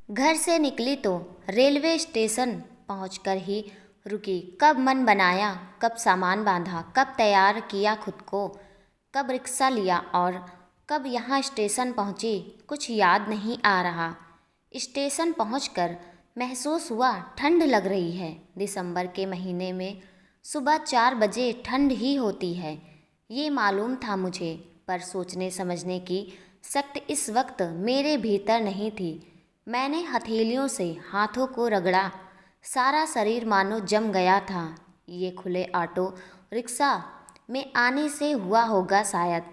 घर से निकली तो रेलवे स्टेशन पहुंचकर ही रुकी। कब मन बनाया, कब सामान बांधा, कब तैयार किया खुद को, कब रिक्शा लिया और कब यहाँ स्टेशन पहुंची, कुछ याद नहीं आ रहा। स्टेशन पहुंचकर महसूस हुआ ठंड लग रही है। दिसंबर के महीने में सुबह 4 बजे ठंड ही होती है, ये मालूम था मुझे, पर सोचने समझने की शक्ति इस वक्त मेरे भीतर नहीं थी। मैंने हथेलियों से हाथों को रगड़ा, सारा शरीर मानो जम गया था। ये खुले ऑटो रिक्शा में आने से हुआ होगा शायद,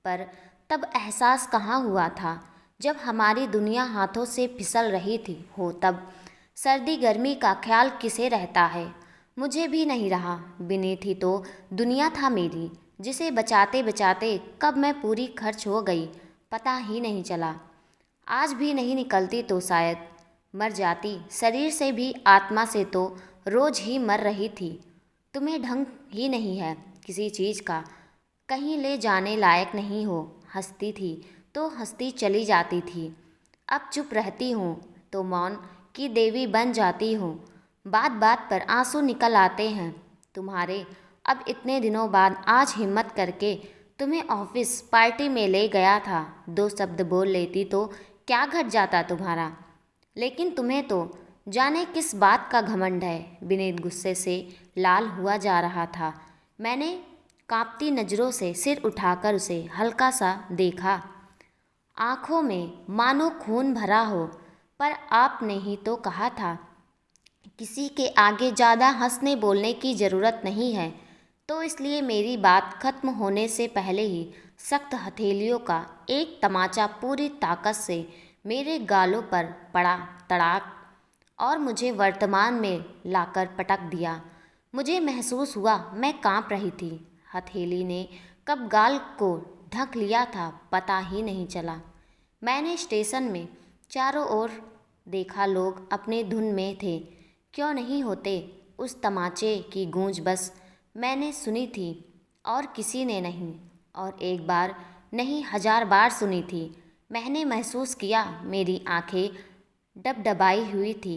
पर तब एहसास कहाँ हुआ था जब हमारी दुनिया हाथों से फिसल रही थी हो तब। सर्दी गर्मी का ख्याल किसे रहता है, मुझे भी नहीं रहा। बीनीत ही तो दुनिया था मेरी, जिसे बचाते बचाते कब मैं पूरी खर्च हो गई पता ही नहीं चला। आज भी नहीं निकलती तो शायद मर जाती, शरीर से भी आत्मा से तो रोज ही मर रही थी। तुम्हें ढंग ही नहीं है किसी चीज़ का, कहीं ले जाने लायक नहीं हो। हंसती थी तो हंसती चली जाती थी, अब चुप रहती हूँ तो मौन की देवी बन जाती हूँ। बात बात पर आंसू निकल आते हैं तुम्हारे। अब इतने दिनों बाद आज हिम्मत करके तुम्हें ऑफिस पार्टी में ले गया था। 2 शब्द बोल लेती तो क्या घट जाता तुम्हारा, लेकिन तुम्हें तो जाने किस बात का घमंड है। विनीत गुस्से से लाल हुआ जा रहा था। मैंने कांपती नज़रों से सिर उठाकर उसे हल्का सा देखा, आंखों में मानो खून भरा हो। पर आपने ही तो कहा था किसी के आगे ज़्यादा हंसने बोलने की ज़रूरत नहीं है, तो इसलिए मेरी बात खत्म होने से पहले ही सख्त हथेलियों का एक तमाचा पूरी ताकत से मेरे गालों पर पड़ा तड़ाक, और मुझे वर्तमान में लाकर पटक दिया। मुझे महसूस हुआ मैं कांप रही थी। हथेली ने कब गाल को ढक लिया था पता ही नहीं चला। मैंने स्टेशन में चारों ओर देखा, लोग अपने धुन में थे। क्यों नहीं होते, उस तमाचे की गूंज बस मैंने सुनी थी और किसी ने नहीं। और एक बार नहीं 1000 बार सुनी थी। मैंने महसूस किया मेरी आंखें डबडबाई हुई थी।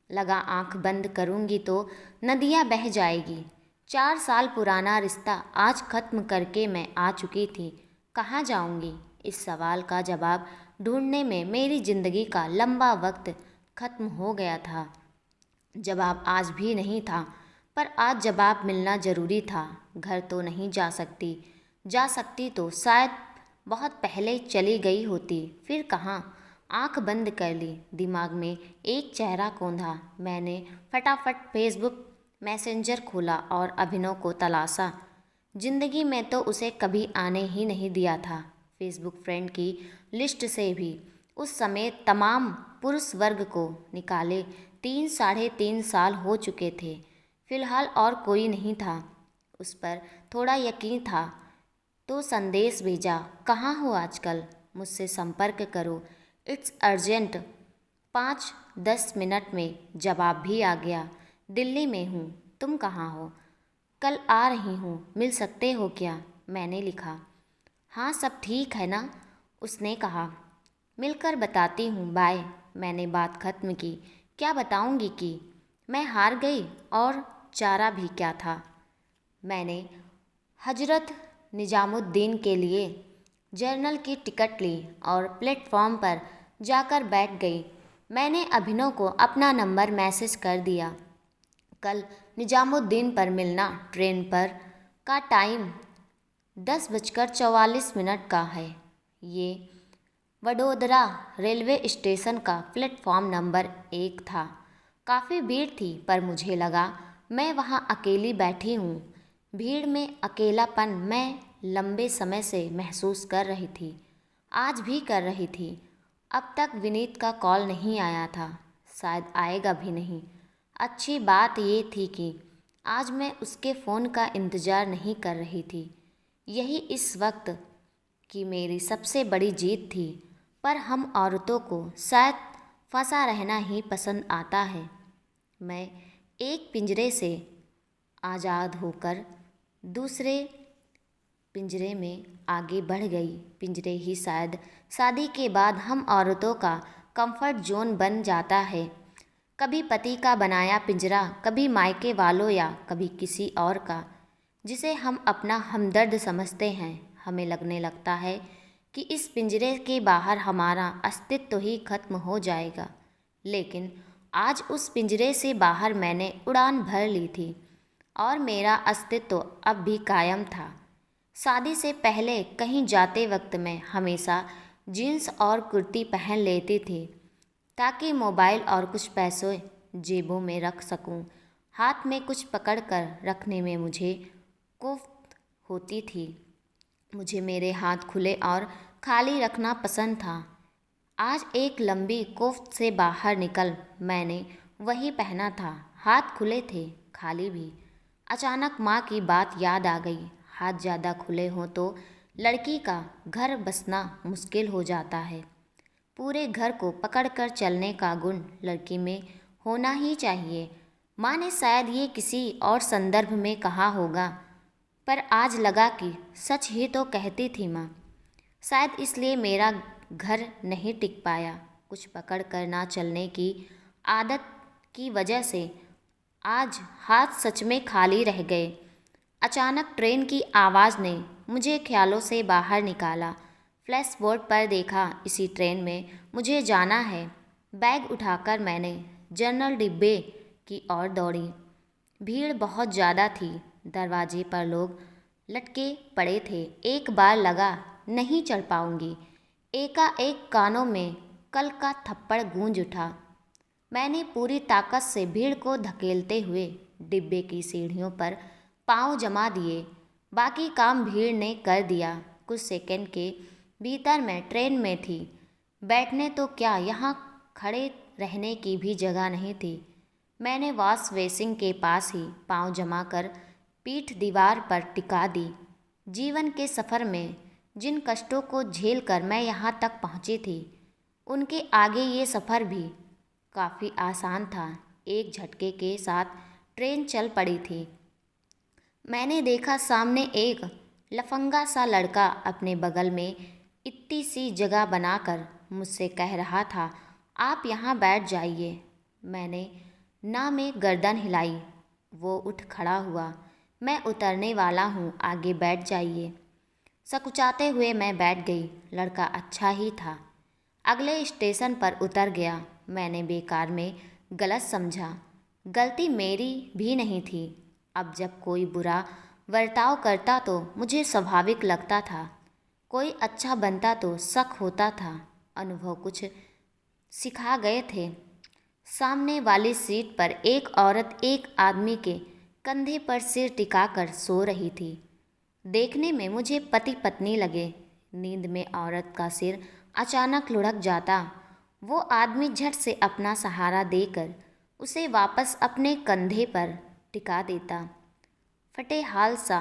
लगा आंख बंद करूंगी तो नदियाँ बह जाएगी। 4 साल पुराना रिश्ता आज खत्म करके मैं आ चुकी थी। कहाँ जाऊंगी, इस सवाल का जवाब ढूंढने में मेरी जिंदगी का लंबा वक्त खत्म हो गया था। जवाब आज भी नहीं था, पर आज जवाब मिलना ज़रूरी था। घर तो नहीं जा सकती तो शायद बहुत पहले चली गई होती, फिर कहाँ। आंख बंद कर ली, दिमाग में एक चेहरा कौंधा। मैंने फटाफट फेसबुक मैसेंजर खोला और अभिनव को तलाशा। जिंदगी में तो उसे कभी आने ही नहीं दिया था। फेसबुक फ्रेंड की लिस्ट से भी उस समय तमाम पुरुष वर्ग को निकाले 3 साढ़े 3 साल हो चुके थे। फिलहाल और कोई नहीं था। उस पर थोड़ा यकीन था तो संदेश भेजा, कहाँ हो आजकल, मुझसे संपर्क करो, इट्स अर्जेंट। 5-10 मिनट में जवाब भी आ गया, दिल्ली में हूँ, तुम कहाँ हो, कल आ रही हूँ, मिल सकते हो क्या। मैंने लिखा, हाँ सब ठीक है ना। उसने कहा, मिलकर बताती हूँ, बाय। मैंने बात खत्म की। क्या बताऊँगी कि मैं हार गई, और चारा भी क्या था। मैंने हजरत निजामुद्दीन के लिए जर्नल की टिकट ली और प्लेटफॉर्म पर जाकर बैठ गई। मैंने अभिनव को अपना नंबर मैसेज कर दिया, कल निजामुद्दीन पर मिलना। ट्रेन पर का टाइम 10:44 का है। ये वडोदरा रेलवे स्टेशन का प्लेटफॉर्म नंबर 1 था। काफ़ी भीड़ थी, पर मुझे लगा मैं वहाँ अकेली बैठी हूँ। भीड़ में अकेलापन मैं लंबे समय से महसूस कर रही थी, आज भी कर रही थी। अब तक विनीत का कॉल नहीं आया था, शायद आएगा भी नहीं। अच्छी बात ये थी कि आज मैं उसके फ़ोन का इंतज़ार नहीं कर रही थी। यही इस वक्त की मेरी सबसे बड़ी जीत थी। पर हम औरतों को शायद फंसा रहना ही पसंद आता है। मैं एक पिंजरे से आज़ाद होकर दूसरे पिंजरे में आगे बढ़ गई। पिंजरे ही शायद शादी के बाद हम औरतों का कंफर्ट जोन बन जाता है। कभी पति का बनाया पिंजरा, कभी मायके वालों या कभी किसी और का जिसे हम अपना हमदर्द समझते हैं। हमें लगने लगता है कि इस पिंजरे के बाहर हमारा अस्तित्व ही खत्म हो जाएगा। लेकिन आज उस पिंजरे से बाहर मैंने उड़ान भर ली थी और मेरा अस्तित्व अब भी कायम था। शादी से पहले कहीं जाते वक्त मैं हमेशा जीन्स और कुर्ती पहन लेती थी ताकि मोबाइल और कुछ पैसे जेबों में रख सकूं। हाथ में कुछ पकड़ कर रखने में मुझे कोफ्त होती थी। मुझे मेरे हाथ खुले और खाली रखना पसंद था। आज एक लंबी कोफ्त से बाहर निकल मैंने वही पहना था। हाथ खुले थे, खाली भी। अचानक माँ की बात याद आ गई। हाथ ज़्यादा खुले हों तो लड़की का घर बसना मुश्किल हो जाता है। पूरे घर को पकड़कर चलने का गुण लड़की में होना ही चाहिए। माँ ने शायद ये किसी और संदर्भ में कहा होगा, पर आज लगा कि सच ही तो कहती थी माँ। शायद इसलिए मेरा घर नहीं टिक पाया। कुछ पकड़ कर ना चलने की आदत की वजह से आज हाथ सच में खाली रह गए। अचानक ट्रेन की आवाज़ ने मुझे ख्यालों से बाहर निकाला। फ्लैश बोर्ड पर देखा, इसी ट्रेन में मुझे जाना है। बैग उठाकर मैंने जनरल डिब्बे की ओर दौड़ी। भीड़ बहुत ज़्यादा थी। दरवाजे पर लोग लटके पड़े थे। एक बार लगा नहीं चढ़ पाऊंगी। एकाएक कानों में कल का थप्पड़ गूंज उठा। मैंने पूरी ताकत से भीड़ को धकेलते हुए डिब्बे की सीढ़ियों पर पांव जमा दिए। बाकी काम भीड़ ने कर दिया। कुछ सेकंड के भीतर मैं ट्रेन में थी। बैठने तो क्या, यहाँ खड़े रहने की भी जगह नहीं थी। मैंने वॉश बेसिन के पास ही पांव जमा कर पीठ दीवार पर टिका दी। जीवन के सफ़र में जिन कष्टों को झेल कर मैं यहाँ तक पहुँची थी, उनके आगे ये सफ़र भी काफ़ी आसान था। एक झटके के साथ ट्रेन चल पड़ी थी। मैंने देखा सामने एक लफंगा सा लड़का अपने बगल में इतनी सी जगह बनाकर मुझसे कह रहा था, आप यहाँ बैठ जाइए। मैंने ना में गर्दन हिलाई। वो उठ खड़ा हुआ। मैं उतरने वाला हूँ, आगे बैठ जाइए। सकुचाते हुए मैं बैठ गई। लड़का अच्छा ही था। अगले स्टेशन पर उतर गया। मैंने बेकार में गलत समझा। गलती मेरी भी नहीं थी। अब जब कोई बुरा बर्ताव करता तो मुझे स्वाभाविक लगता था। कोई अच्छा बनता तो शक होता था। अनुभव कुछ सिखा गए थे। सामने वाली सीट पर एक औरत एक आदमी के कंधे पर सिर टिकाकर सो रही थी। देखने में मुझे पति पत्नी लगे। नींद में औरत का सिर अचानक लुढ़क जाता। वो आदमी झट से अपना सहारा देकर उसे वापस अपने कंधे पर टिका देता। फटे हाल सा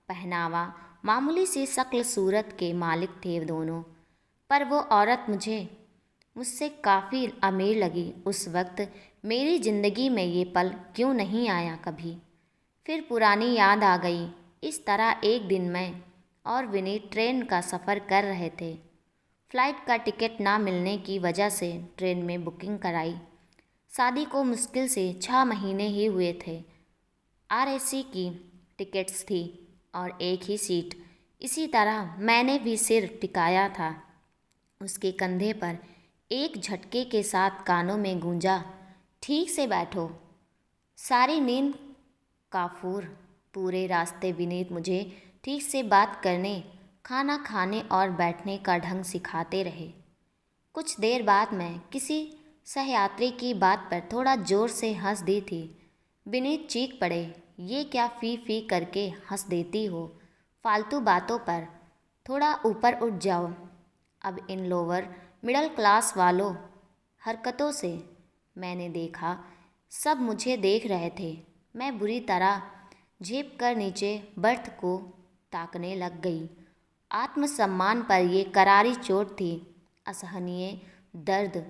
पहनावा, मामूली सी शक्ल सूरत के मालिक थे दोनों, पर वो औरत मुझसे काफ़ी अमीर लगी। उस वक्त मेरी ज़िंदगी में ये पल क्यों नहीं आया कभी। फिर पुरानी याद आ गई। इस तरह एक दिन मैं और विनीत ट्रेन का सफ़र कर रहे थे। फ़्लाइट का टिकट ना मिलने की वजह से ट्रेन में बुकिंग कराई। शादी को मुश्किल से 6 महीने ही हुए थे। आरएसी की टिकट्स थी और एक ही सीट। इसी तरह मैंने भी सिर टिकाया था उसके कंधे पर। एक झटके के साथ कानों में गूंजा, ठीक से बैठो। सारी नींद काफूर। पूरे रास्ते विनीत मुझे ठीक से बात करने, खाना खाने और बैठने का ढंग सिखाते रहे। कुछ देर बाद मैं किसी सहयात्री की बात पर थोड़ा जोर से हंस दी थी। विनीत चीख पड़े, ये क्या फी फी करके हंस देती हो, फालतू बातों पर थोड़ा ऊपर उठ जाओ। अब इन लोअर मिडिल क्लास वालों हरकतों से मैंने देखा सब मुझे देख रहे थे। मैं बुरी तरह झेप कर नीचे बर्थ को ताकने लग गई। आत्मसम्मान पर ये करारी चोट थी, असहनीय दर्द।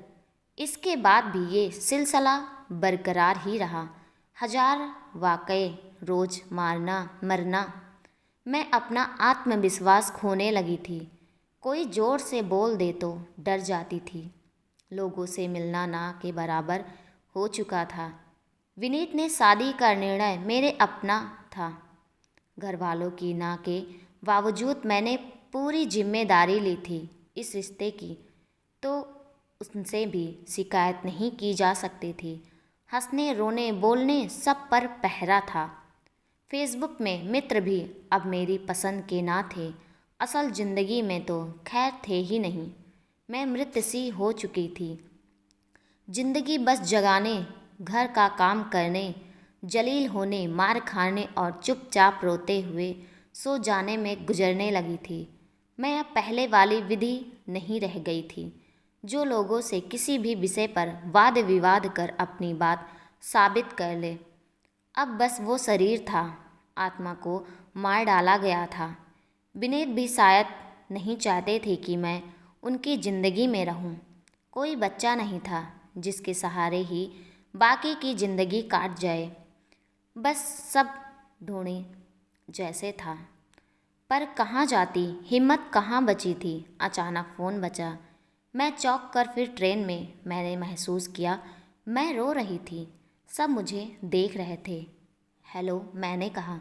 इसके बाद भी ये सिलसिला बरकरार ही रहा। हजार वाक़ये, रोज़ मारना मरना। मैं अपना आत्मविश्वास खोने लगी थी। कोई ज़ोर से बोल दे तो डर जाती थी। लोगों से मिलना ना के बराबर हो चुका था। विनीत ने शादी का निर्णय मेरे अपना था। घर वालों की ना के बावजूद मैंने पूरी जिम्मेदारी ली थी इस रिश्ते की, तो उनसे भी शिकायत नहीं की जा सकती थी। हंसने रोने बोलने सब पर पहरा था। फेसबुक में मित्र भी अब मेरी पसंद के ना थे। असल ज़िंदगी में तो खैर थे ही नहीं। मैं मृत सी हो चुकी थी। जिंदगी बस जगाने, घर का काम करने, जलील होने, मार खाने और चुपचाप रोते हुए सो जाने में गुजरने लगी थी। मैं अब पहले वाली विधि नहीं रह गई थी, जो लोगों से किसी भी विषय पर वाद विवाद कर अपनी बात साबित कर ले। अब बस वो शरीर था, आत्मा को मार डाला गया था। विनीत भी शायद नहीं चाहते थे कि मैं उनकी ज़िंदगी में रहूं। कोई बच्चा नहीं था जिसके सहारे ही बाकी की ज़िंदगी काट जाए। बस सब ढूंढे जैसे था, पर कहाँ जाती, हिम्मत कहाँ बची थी। अचानक फ़ोन बजा। मैं चौंक कर फिर ट्रेन में मैंने महसूस किया मैं रो रही थी। सब मुझे देख रहे थे। हेलो, मैंने कहा।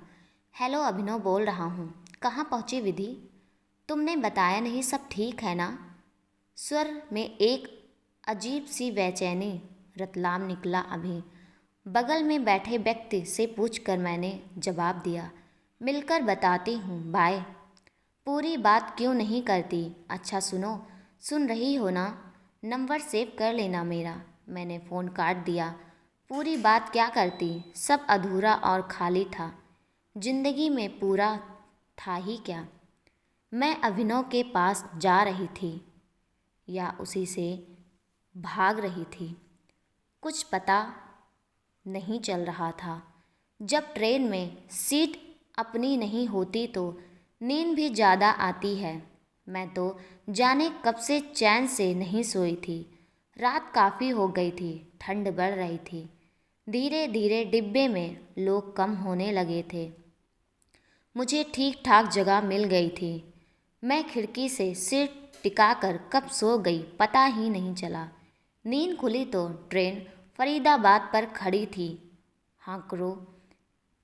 हेलो, अभिनव बोल रहा हूँ। कहाँ पहुँची विधि? तुमने बताया नहीं सब ठीक है ना? स्वर में एक अजीब सी बेचैनी रतलाम निकला। अभी बगल में बैठे व्यक्ति से पूछकर मैंने जवाब दिया, मिलकर बताती हूँ, बाय। पूरी बात क्यों नहीं करती? अच्छा सुनो, सुन रही हो ना? नंबर सेव कर लेना मेरा। मैंने फ़ोन काट दिया। पूरी बात क्या करती? सब अधूरा और खाली था। जिंदगी में पूरा था ही क्या? मैं अभिनव के पास जा रही थी या उसी से भाग रही थी, कुछ पता नहीं चल रहा था। जब ट्रेन में सीट अपनी नहीं होती तो नींद भी ज़्यादा आती है। मैं तो जाने कब से चैन से नहीं सोई थी। रात काफ़ी हो गई थी, ठंड बढ़ रही थी। धीरे धीरे डिब्बे में लोग कम होने लगे थे। मुझे ठीक ठाक जगह मिल गई थी। मैं खिड़की से सिर टिकाकर कब सो गई पता ही नहीं चला। नींद खुली तो ट्रेन फरीदाबाद पर खड़ी थी। हांकरों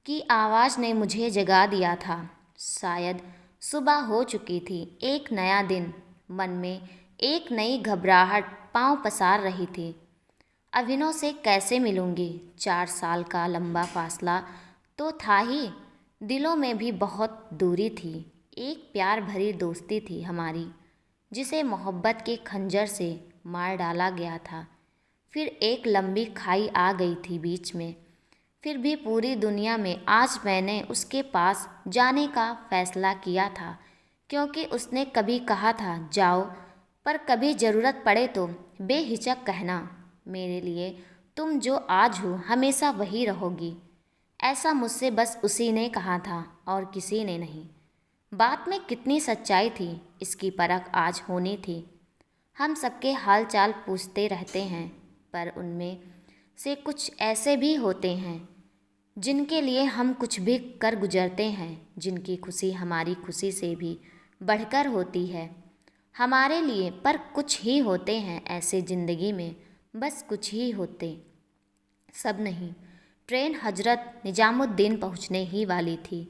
की आवाज़ ने मुझे जगा दिया था। शायद सुबह हो चुकी थी। एक नया दिन, मन में एक नई घबराहट पांव पसार रही थी। अभिनव से कैसे मिलूंगी? 4 साल का लंबा फासला तो था ही, दिलों में भी बहुत दूरी थी। एक प्यार भरी दोस्ती थी हमारी, जिसे मोहब्बत के खंजर से मार डाला गया था। फिर एक लंबी खाई आ गई थी बीच में। फिर भी पूरी दुनिया में आज मैंने उसके पास जाने का फैसला किया था, क्योंकि उसने कभी कहा था जाओ, पर कभी ज़रूरत पड़े तो बेहिचक कहना, मेरे लिए तुम जो आज हो हमेशा वही रहोगी। ऐसा मुझसे बस उसी ने कहा था और किसी ने नहीं। बात में कितनी सच्चाई थी इसकी परख आज होनी थी। हम सबके हाल चाल पूछते रहते हैं, पर उनमें से कुछ ऐसे भी होते हैं जिनके लिए हम कुछ भी कर गुजरते हैं, जिनकी खुशी हमारी खुशी से भी बढ़कर होती है हमारे लिए। पर कुछ ही होते हैं ऐसे ज़िंदगी में, बस कुछ ही होते, सब नहीं। ट्रेन हजरत निजामुद्दीन पहुंचने ही वाली थी।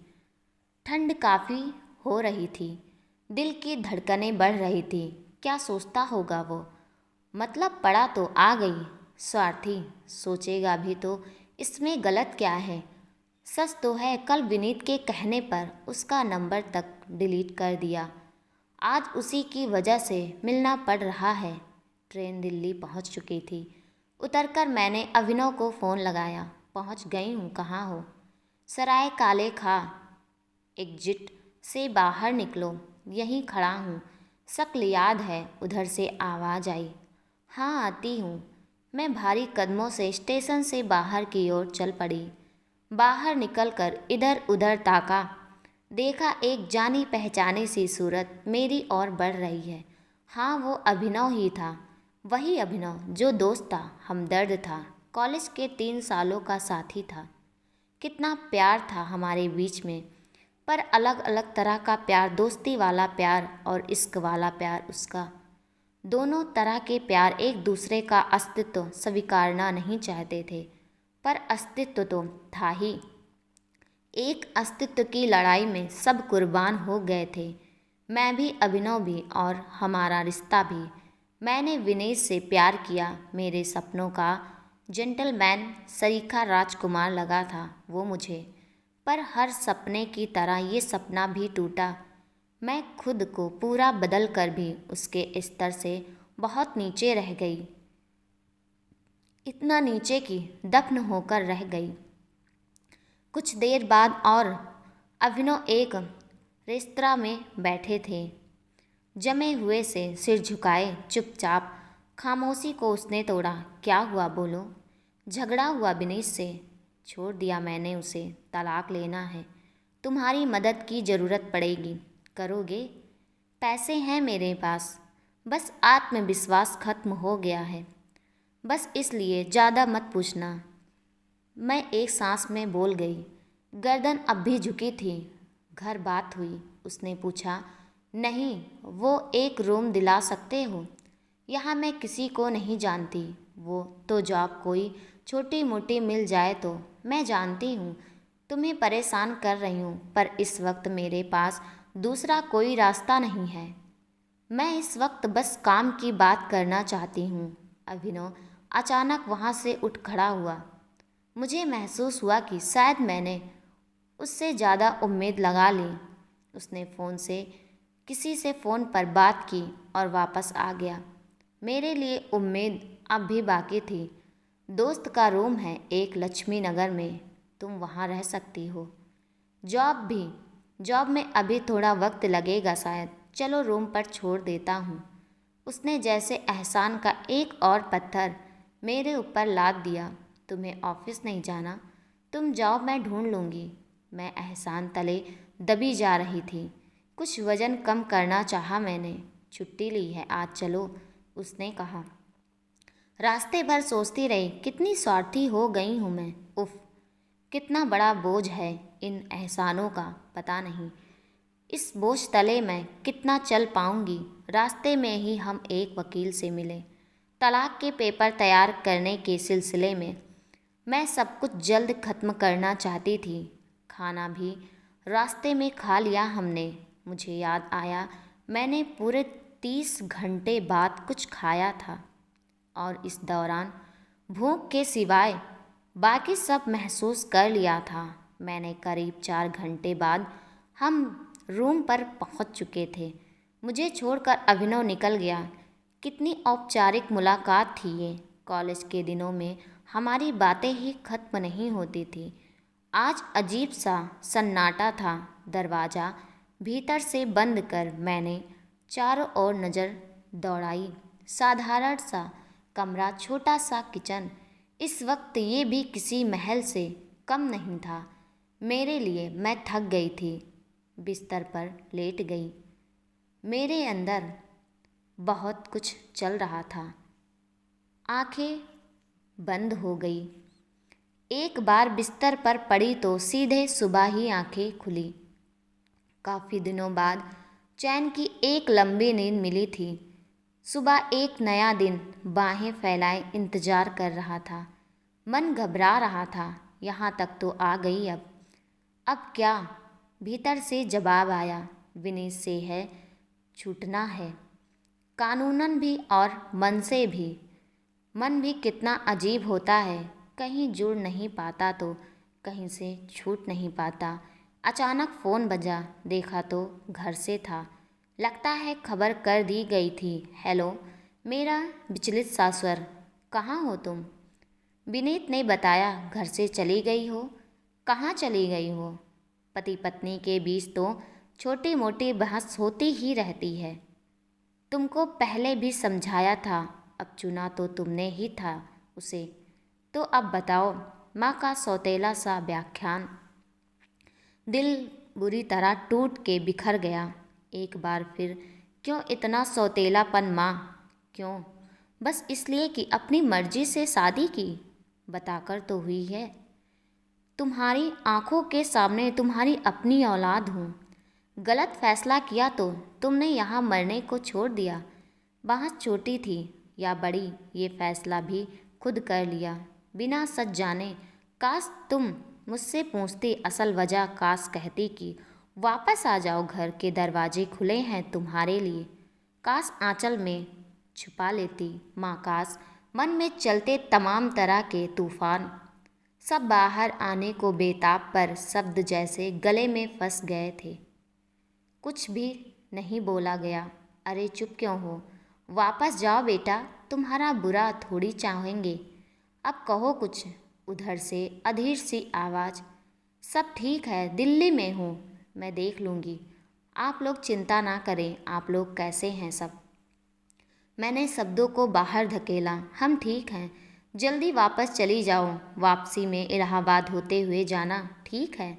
ठंड काफ़ी हो रही थी। दिल की धड़कनें बढ़ रही थी। क्या सोचता होगा वो? मतलब पड़ा तो आ गई। स्वार्थी सोचेगा भी तो इसमें गलत क्या है? सच तो है कल विनीत के कहने पर उसका नंबर तक डिलीट कर दिया। आज उसी की वजह से मिलना पड़ रहा है। ट्रेन दिल्ली पहुंच चुकी थी। उतरकर मैंने अभिनव को फ़ोन लगाया। पहुंच गई हूँ, कहाँ हो? सराय काले खा एग्जिट से बाहर निकलो, यहीं खड़ा हूँ। शक्ल याद है? उधर से आवाज़ आई। हाँ, आती हूँ। मैं भारी कदमों से स्टेशन से बाहर की ओर चल पड़ी। बाहर निकलकर इधर उधर ताका, देखा एक जानी पहचानी सी सूरत मेरी ओर बढ़ रही है। हाँ, वो अभिनव ही था। वही अभिनव जो दोस्त था, हमदर्द था, कॉलेज के 3 सालों का साथी था। कितना प्यार था हमारे बीच में, पर अलग अलग तरह का प्यार, दोस्ती वाला प्यार और इश्क वाला प्यार उसका। दोनों तरह के प्यार एक दूसरे का अस्तित्व स्वीकारना नहीं चाहते थे, पर अस्तित्व तो था ही। एक अस्तित्व की लड़ाई में सब कुर्बान हो गए थे, मैं भी, अभिनव भी और हमारा रिश्ता भी। मैंने विनेश से प्यार किया, मेरे सपनों का जेंटलमैन सरीखा राजकुमार लगा था वो मुझे। पर हर सपने की तरह ये सपना भी टूटा। मैं खुद को पूरा बदल कर भी उसके स्तर से बहुत नीचे रह गई, इतना नीचे कि दफन होकर रह गई। कुछ देर बाद और अभिनव एक रेस्तरां में बैठे थे, जमे हुए से सिर झुकाए चुपचाप। खामोशी को उसने तोड़ा। क्या हुआ, बोलो। झगड़ा हुआ विनेश से, छोड़ दिया मैंने उसे, तलाक लेना है। तुम्हारी मदद की ज़रूरत पड़ेगी, करोगे? पैसे हैं मेरे पास, बस आत्मविश्वास खत्म हो गया है। बस इसलिए ज़्यादा मत पूछना। मैं एक सांस में बोल गई। गर्दन अब भी झुकी थी। घर बात हुई? उसने पूछा। नहीं, वो एक रूम दिला सकते हो? यहाँ मैं किसी को नहीं जानती। वो तो जॉब कोई छोटी मोटी मिल जाए तो। मैं जानती हूँ तुम्हें परेशान कर रही हूँ, पर इस वक्त मेरे पास दूसरा कोई रास्ता नहीं है। मैं इस वक्त बस काम की बात करना चाहती हूँ। अभिनव अचानक वहाँ से उठ खड़ा हुआ। मुझे महसूस हुआ कि शायद मैंने उससे ज़्यादा उम्मीद लगा ली। उसने किसी से फ़ोन पर बात की और वापस आ गया। मेरे लिए उम्मीद अब भी बाकी थी। दोस्त का रूम है एक लक्ष्मी नगर में, तुम वहाँ रह सकती हो। जॉब में अभी थोड़ा वक्त लगेगा शायद, चलो रूम पर छोड़ देता हूँ। उसने जैसे एहसान का एक और पत्थर मेरे ऊपर लाद दिया। तुम्हें ऑफिस नहीं जाना? तुम जाओ, मैं ढूंढ लूँगी। मैं एहसान तले दबी जा रही थी। कुछ वज़न कम करना चाहा मैंने। छुट्टी ली है आज, चलो, उसने कहा। रास्ते भर सोचती रही, कितनी स्वार्थी हो गई हूँ मैं। उफ, कितना बड़ा बोझ है इन एहसानों का, पता नहीं इस बोझ तले मैं कितना चल पाऊंगी। रास्ते में ही हम एक वकील से मिले। तलाक के पेपर तैयार करने के सिलसिले में मैं सब कुछ जल्द खत्म करना चाहती थी। खाना भी रास्ते में खा लिया हमने। मुझे याद आया मैंने पूरे 30 घंटे बाद कुछ खाया था और इस दौरान भूख के सिवाय बाकी सब महसूस कर लिया था। मैंने करीब 4 घंटे बाद हम रूम पर पहुंच चुके थे। मुझे छोड़कर अभिनव निकल गया। कितनी औपचारिक मुलाकात थी ये। कॉलेज के दिनों में हमारी बातें ही खत्म नहीं होती थी। आज अजीब सा सन्नाटा था। दरवाज़ा भीतर से बंद कर मैंने चारों ओर नज़र दौड़ाई। साधारण सा कमरा, छोटा सा किचन, इस वक्त ये भी किसी महल से कम नहीं था मेरे लिए। मैं थक गई थी, बिस्तर पर लेट गई। मेरे अंदर बहुत कुछ चल रहा था। आंखें बंद हो गई। एक बार बिस्तर पर पड़ी तो सीधे सुबह ही आंखें खुली। काफ़ी दिनों बाद चैन की एक लंबी नींद मिली थी। सुबह एक नया दिन बाहें फैलाए इंतजार कर रहा था। मन घबरा रहा था। यहाँ तक तो आ गई अब क्या? भीतर से जवाब आया, विनीत से है, छूटना है, कानूनन भी और मन से भी। मन भी कितना अजीब होता है, कहीं जुड़ नहीं पाता तो कहीं से छूट नहीं पाता। अचानक फ़ोन बजा, देखा तो घर से था। लगता है खबर कर दी गई थी। हेलो, मेरा विचलित सा स्वर, कहाँ हो तुम? विनीत ने बताया, घर से चली गई हो? कहाँ चली गई हो? पति पत्नी के बीच तो छोटी मोटी बहस होती ही रहती है। तुमको पहले भी समझाया था, अब चुना तो तुमने ही था उसे। तो अब बताओ। माँ का सौतेला सा व्याख्यान। दिल बुरी तरह टूट के बिखर गया। एक बार फिर क्यों इतना सौतेलापन माँ? क्यों? बस इसलिए कि अपनी मर्जी से शादी की? बताकर तो हुई है। तुम्हारी आंखों के सामने तुम्हारी अपनी औलाद हूँ। गलत फैसला किया तो तुमने यहाँ मरने को छोड़ दिया। बाँस छोटी थी या बड़ी, ये फैसला भी खुद कर लिया बिना सच जाने। काश तुम मुझसे पूछती असल वजह, काश कहती कि वापस आ जाओ, घर के दरवाजे खुले हैं तुम्हारे लिए। काश आंचल में छुपा लेती माँ, काश मन में चलते तमाम तरह के तूफान सब बाहर आने को बेताब, पर शब्द जैसे गले में फंस गए थे। कुछ भी नहीं बोला गया। अरे चुप क्यों हो? वापस जाओ बेटा, तुम्हारा बुरा थोड़ी चाहेंगे। अब कहो कुछ। उधर से अधीर सी आवाज़, सब ठीक है, दिल्ली में हूँ, मैं देख लूँगी। आप लोग चिंता ना करें। आप लोग कैसे हैं सब? मैंने शब्दों को बाहर धकेला। हम ठीक हैं, जल्दी वापस चली जाओ। वापसी में इलाहाबाद होते हुए जाना, ठीक है?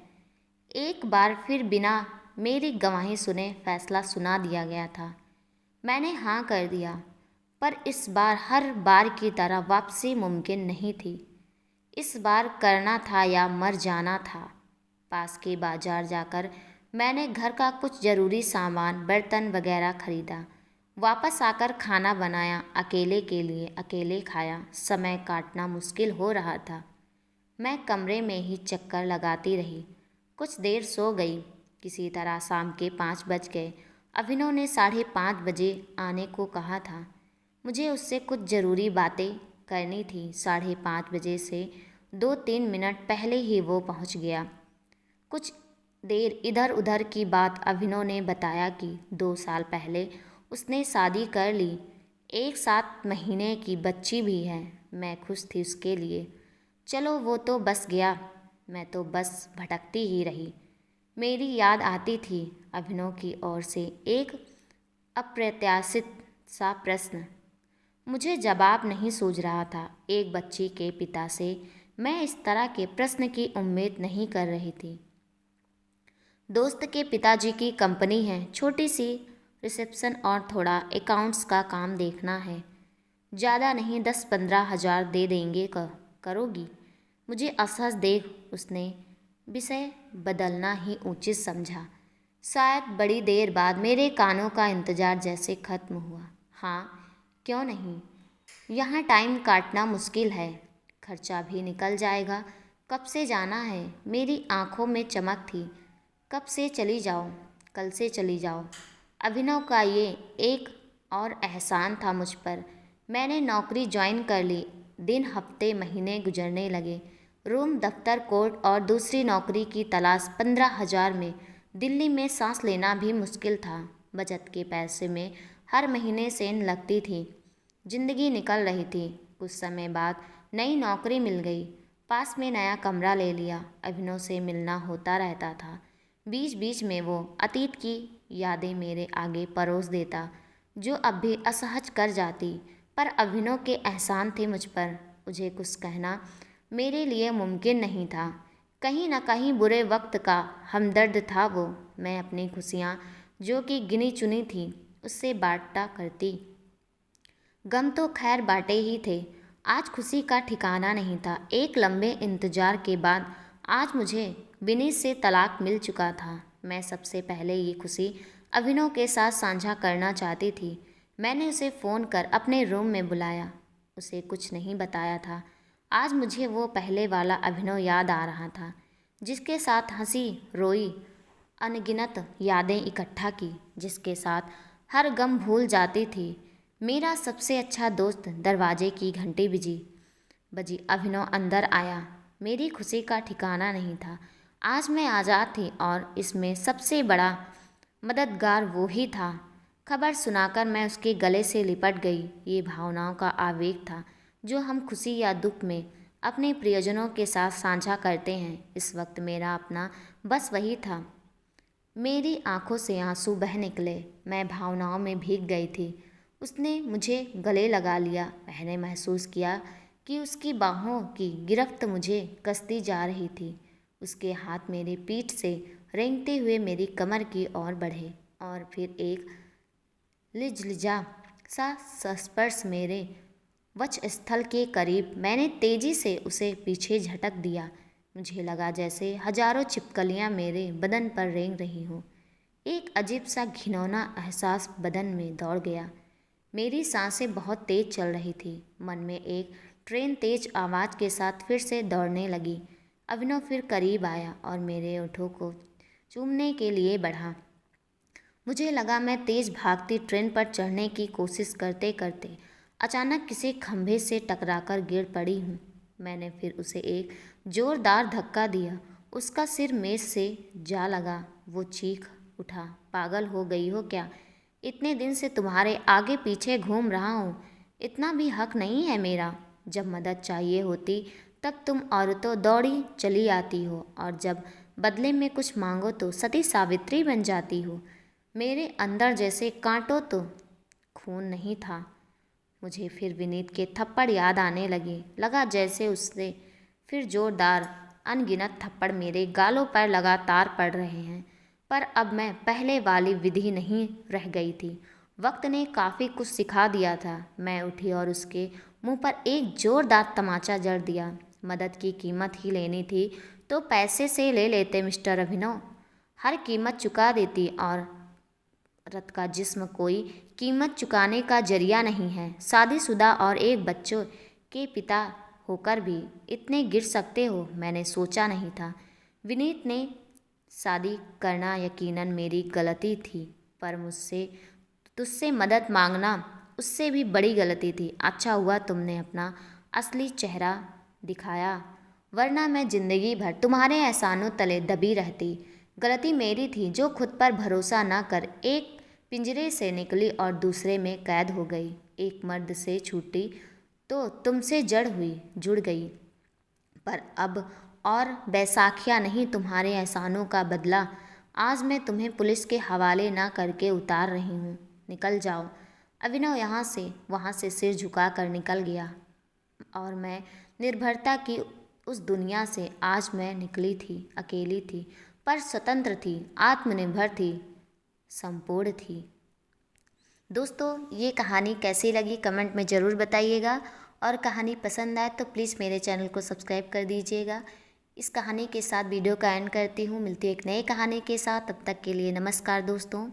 एक बार फिर बिना मेरी गवाही सुने फैसला सुना दिया गया था। मैंने हाँ कर दिया, पर इस बार हर बार की तरह वापसी मुमकिन नहीं थी। इस बार करना था या मर जाना था। पास के बाजार जाकर मैंने घर का कुछ ज़रूरी सामान, बर्तन वगैरह खरीदा। वापस आकर खाना बनाया, अकेले के लिए अकेले खाया। समय काटना मुश्किल हो रहा था। मैं कमरे में ही चक्कर लगाती रही। कुछ देर सो गई। किसी तरह शाम के 5 बज गए। अभिनव ने 5:30 बजे आने को कहा था। मुझे उससे कुछ ज़रूरी बातें करनी थी। 5:30 बजे से 2-3 मिनट पहले ही वो पहुंच गया। कुछ देर इधर उधर की बात अभिनव ने बताया कि 2 साल पहले उसने शादी कर ली, एक 7 महीने की बच्ची भी है। मैं खुश थी उसके लिए। चलो वो तो बस गया, मैं तो बस भटकती ही रही। मेरी याद आती थी अभिनव की ओर से एक अप्रत्याशित सा प्रश्न। मुझे जवाब नहीं सूझ रहा था। एक बच्ची के पिता से मैं इस तरह के प्रश्न की उम्मीद नहीं कर रही थी। दोस्त के पिताजी की कंपनी है, छोटी सी रिसेप्शन और थोड़ा अकाउंट्स का काम देखना है। ज़्यादा नहीं, 10-15 हज़ार दे देंगे, करोगी? मुझे असहज देख उसने विषय बदलना ही उचित समझा। शायद बड़ी देर बाद मेरे कानों का इंतज़ार जैसे खत्म हुआ। हाँ, क्यों नहीं? यहाँ टाइम काटना मुश्किल है, खर्चा भी निकल जाएगा। कब से जाना है? मेरी आंखों में चमक थी। कब से चली जाओ? कल से चली जाओ। अभिनव का ये एक और एहसान था मुझ पर। मैंने नौकरी ज्वाइन कर ली। दिन, हफ्ते, महीने गुजरने लगे। रूम, दफ्तर, कोर्ट और दूसरी नौकरी की तलाश। 15,000 में दिल्ली में सांस लेना भी मुश्किल था। बचत के पैसे में हर महीने सेंध लगती थी। जिंदगी निकल रही थी। कुछ समय बाद नई नौकरी मिल गई। पास में नया कमरा ले लिया। अभिनव से मिलना होता रहता था। बीच बीच में वो अतीत की यादें मेरे आगे परोस देता, जो अब भी असहज कर जाती। पर अभिनव के एहसान थे मुझ पर। मुझे कुछ कहना मेरे लिए मुमकिन नहीं था। कहीं न कहीं बुरे वक्त का हमदर्द था वो। मैं अपनी खुशियाँ, जो कि गिनी चुनी थी, उससे बांटा करती। गम तो खैर बांटे ही थे। आज खुशी का ठिकाना नहीं था। एक लंबे इंतजार के बाद आज मुझे विनीत से तलाक मिल चुका था। मैं सबसे पहले ये खुशी अभिनव के साथ साझा करना चाहती थी। मैंने उसे फ़ोन कर अपने रूम में बुलाया। उसे कुछ नहीं बताया था। आज मुझे वो पहले वाला अभिनव याद आ रहा था, जिसके साथ हंसी, रोई, अनगिनत यादें इकट्ठा की, जिसके साथ हर गम भूल जाती थी। मेरा सबसे अच्छा दोस्त। दरवाजे की घंटी बजी। अभिनव अंदर आया। मेरी खुशी का ठिकाना नहीं था। आज मैं आज़ाद थी और इसमें सबसे बड़ा मददगार वो ही था। खबर सुनाकर मैं उसके गले से लिपट गई। ये भावनाओं का आवेग था जो हम खुशी या दुख में अपने प्रियजनों के साथ साझा करते हैं। इस वक्त मेरा अपना बस वही था। मेरी आंखों से आंसू बह निकले। मैं भावनाओं में भीग गई थी। उसने मुझे गले लगा लिया। मैंने महसूस किया कि उसकी बाहों की गिरफ्त मुझे कसती जा रही थी। उसके हाथ मेरी पीठ से रेंगते हुए मेरी कमर की ओर बढ़े और फिर एक लिजलिजा सा स्पर्श मेरे वक्षस्थल के करीब। मैंने तेजी से उसे पीछे झटक दिया। मुझे लगा जैसे हजारों छिपकलियां मेरे बदन पर रेंग रही हों। एक अजीब सा घिनौना एहसास बदन में दौड़ गया। मेरी सांसें बहुत तेज चल रही थी। मन में एक ट्रेन तेज आवाज़ के साथ फिर से दौड़ने लगी। अभिनव फिर करीब आया और मेरे होठों को चूमने के लिए बढ़ा। मुझे लगा मैं तेज भागती ट्रेन पर चढ़ने की कोशिश करते करते अचानक किसी खंभे से टकराकर गिर पड़ी हूँ। मैंने फिर उसे एक जोरदार धक्का दिया। उसका सिर मेज से जा लगा। वो चीख उठा, पागल हो गई हो क्या? इतने दिन से तुम्हारे आगे पीछे घूम रहा हूँ, इतना भी हक नहीं है मेरा? जब मदद चाहिए होती तब तुम औरतों दौड़ी चली आती हो, और जब बदले में कुछ मांगो तो सती सावित्री बन जाती हो। मेरे अंदर जैसे कांटो तो खून नहीं था। मुझे फिर विनीत के थप्पड़ याद आने लगा जैसे उससे फिर जोरदार अनगिनत थप्पड़ मेरे गालों पर लगातार पड़ रहे हैं। पर अब मैं पहले वाली विधि नहीं रह गई थी। वक्त ने काफ़ी कुछ सिखा दिया था। मैं उठी और उसके मुंह पर एक जोरदार तमाचा जड़ दिया। मदद की कीमत ही लेनी थी तो पैसे से ले लेते मिस्टर अभिनव। हर कीमत चुका देती। और औरत का जिस्म कोई कीमत चुकाने का जरिया नहीं है। शादीशुदा और एक बच्चों के पिता होकर भी इतने गिर सकते हो, मैंने सोचा नहीं था। विनीत ने शादी करना यकीनन मेरी गलती थी, पर तुझसे मदद मांगना उससे भी बड़ी गलती थी। अच्छा हुआ तुमने अपना असली चेहरा दिखाया, वरना मैं जिंदगी भर तुम्हारे एहसानों तले दबी रहती। गलती मेरी थी जो खुद पर भरोसा न कर एक पिंजरे से निकली और दूसरे में कैद हो गई। एक मर्द से छूटी तो तुमसे जुड़ गई। पर अब और बैसाखियाँ नहीं, तुम्हारे एहसानों का बदला आज मैं तुम्हें पुलिस के हवाले ना करके उतार रही हूँ। निकल जाओ। अभिनव वहाँ से सिर झुका कर निकल गया और मैं निर्भरता की उस दुनिया से आज मैं निकली थी। अकेली थी पर स्वतंत्र थी, आत्मनिर्भर थी, संपूर्ण थी। दोस्तों, ये कहानी कैसी लगी कमेंट में ज़रूर बताइएगा, और कहानी पसंद आए तो प्लीज़ मेरे चैनल को सब्सक्राइब कर दीजिएगा। इस कहानी के साथ वीडियो का एंड करती हूँ। मिलती है एक नई कहानी के साथ, तब तक के लिए नमस्कार दोस्तों।